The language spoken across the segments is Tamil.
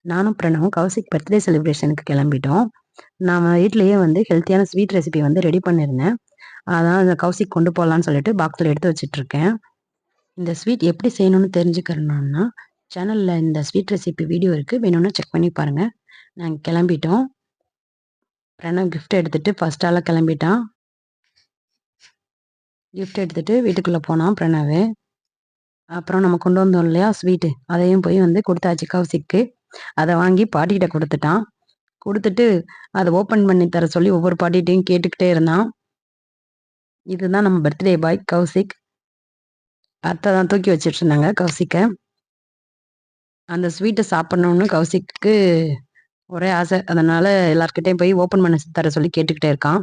நானும் பிரணவும் கௌசிக் பர்த்டே செலிப்ரேஷனுக்கு கிளம்பிட்டோம். நான் வீட்லயே வந்து ஹெல்த்தியான ஸ்வீட் ரெசிபி வந்து ரெடி பண்ணியிருந்தேன். அதான் அந்த கௌசிக் கொண்டு போலான்னு சொல்லிட்டு பாக்ஸ்ல எடுத்து வச்சுட்டுருக்கேன். இந்த ஸ்வீட் எப்படி செய்யணும்னு தெரிஞ்சுக்கணும்னா, சேனல்ல இந்த ஸ்வீட் ரெசிபி வீடியோ இருக்கு. வேணும்னா செக் பண்ணி பாருங்க. நாங்க கிளம்பிட்டோம். பிரணவ் கிஃப்ட் எடுத்துட்டு ஃபர்ஸ்ட் ஆளா கிளம்பிட்டான். கிஃப்ட் எடுத்துட்டு வீட்டுக்குள்ள போனான் பிரணவு. அப்புறம் நம்ம கொண்டு வந்தோம் இல்லையா ஸ்வீட்டு, அதையும் போய் வந்து குடுத்தாச்சு கௌசிக்கு. அத வாங்கி பாட்டிகிட்ட குடுத்துட்டான். குடுத்துட்டு அத ஓப்பன் பண்ணி தர சொல்லி ஒவ்வொரு பாட்டிட்டயும் கேட்டுக்கிட்டே இருந்தான். இதுதான் நம்ம பர்த்டே பாய் கௌசிக். அத்தை தான் தூக்கி வச்சுட்டு இருந்தாங்க கௌசிக்க. அந்த ஸ்வீட்ட சாப்பிடணும்னு கௌசிக்கு ஒரே ஆசை. அதனால எல்லார்கிட்டயும் போய் ஓப்பன் பண்ண தர சொல்லி கேட்டுக்கிட்டே இருக்கான்.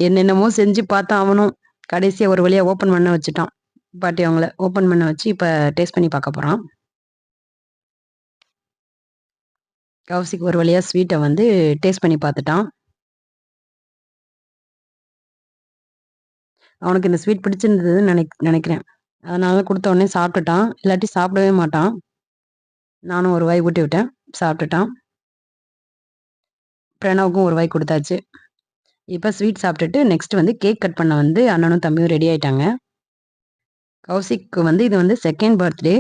என்னென்னமோ செஞ்சு பார்த்தான் அவனும். கடைசியா ஒரு வழியா ஓப்பன் பண்ண வச்சுட்டான். பாட்டி அவங்கள ஓப்பன் பண்ண வச்சு இப்ப டேஸ்ட் பண்ணி பார்க்க போறான். கௌசிக் ஒரு வழியா ஸ்வீட்ட வந்து டேஸ்ட் பண்ணி பார்த்துட்டான். அவனுக்கு இந்த ஸ்வீட் பிடிச்சிருந்ததுன்னு நினைக்கிறேன். அதனால குடுத்த உடனே சாப்பிட்டுட்டான். இல்லாட்டி சாப்பிடவே மாட்டான். நானும் ஒரு வாய் ஊட்டி விட்டேன். சாப்பிட்டுட்டான். பிரணவுக்கும் ஒரு வாய் குடுத்தாச்சு. இப்ப ஸ்வீட் சாப்பிட்டுட்டு நெக்ஸ்ட் வந்து கேக் கட் பண்ண வந்து அண்ணனும் தம்பியும் ரெடி ஆயிட்டாங்க. கௌசிக்கு வந்து இது வந்து 2ண்ட் பர்த்டே.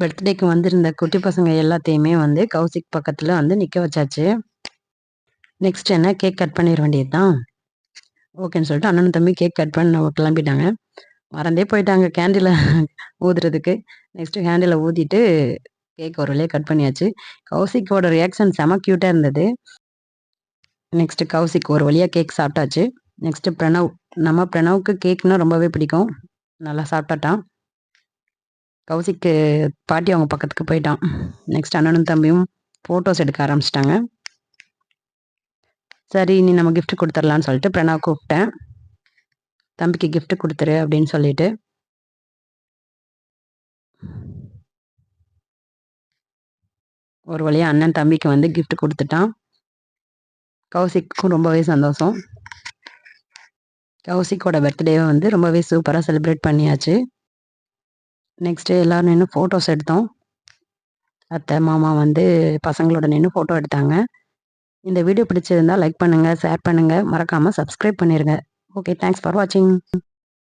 பர்த்டேக்கு வந்திருந்த குட்டி பசங்க எல்லாத்தையுமே வந்து கௌசிக் பக்கத்துல வந்து நிக்க வச்சாச்சு. நெக்ஸ்ட் என்ன கேக் கட் பண்ணிற வேண்டியது தான். ஓகேன்னு சொல்லிட்டு அண்ணனும் தம்பி கேக் கட் பண்ண கிளம்பிட்டாங்க. மறந்தே போயிட்டாங்க கேண்டில ஊதுறதுக்கு. நெக்ஸ்ட் கேண்டில ஊதிட்டு கேக் ஒரு வழியா கட் பண்ணியாச்சு. கௌசிக்கோட ரியாக்ஷன் செம கியூட்டா இருந்தது. நெக்ஸ்ட் கௌசிக் ஒரு வழியா கேக் சாப்பிட்டாச்சு. நெக்ஸ்ட் பிரணவ். நம்ம பிரணவுக்கு கேக்னா ரொம்பவே பிடிக்கும். நல்லா சாப்பிட்டான். கௌசிக்கு பாட்டி அவங்க பக்கத்துக்கு போயிட்டான். நெக்ஸ்ட் அண்ணனும் தம்பியும் ஃபோட்டோஸ் எடுக்க ஆரம்பிச்சிட்டாங்க. சரி இனி நம்ம கிஃப்ட் குடுத்துடலான்னு சொல்லிட்டு பிரணவ் கூப்பிட்டேன். தம்பிக்கு கிஃப்ட் குடுத்துரு அப்படின்னு சொல்லிட்டு. ஒரு வழியா அண்ணன் தம்பிக்கு வந்து கிஃப்ட் குடுத்துட்டான். கௌசிக்கும் ரொம்பவே சந்தோஷம். கௌசிக்கோட பர்த்டேவை வந்து ரொம்பவே சூப்பரா செலிப்ரேட் பண்ணியாச்சு. நெக்ஸ்ட் எல்லாரும் நின்னு ஃபோட்டோஸ் எடுத்தோம். அத்தை, மாமா வந்து பசங்களோட நின்னு ஃபோட்டோ எடுத்தாங்க. இந்த வீடியோ பிடிச்சிருந்தா லைக் பண்ணுங்க, ஷேர் பண்ணுங்க, மறக்காம சப்ஸ்கிரைப் பண்ணிருங்க. ஓகே, தேங்க்ஸ் ஃபார் வாட்சிங்.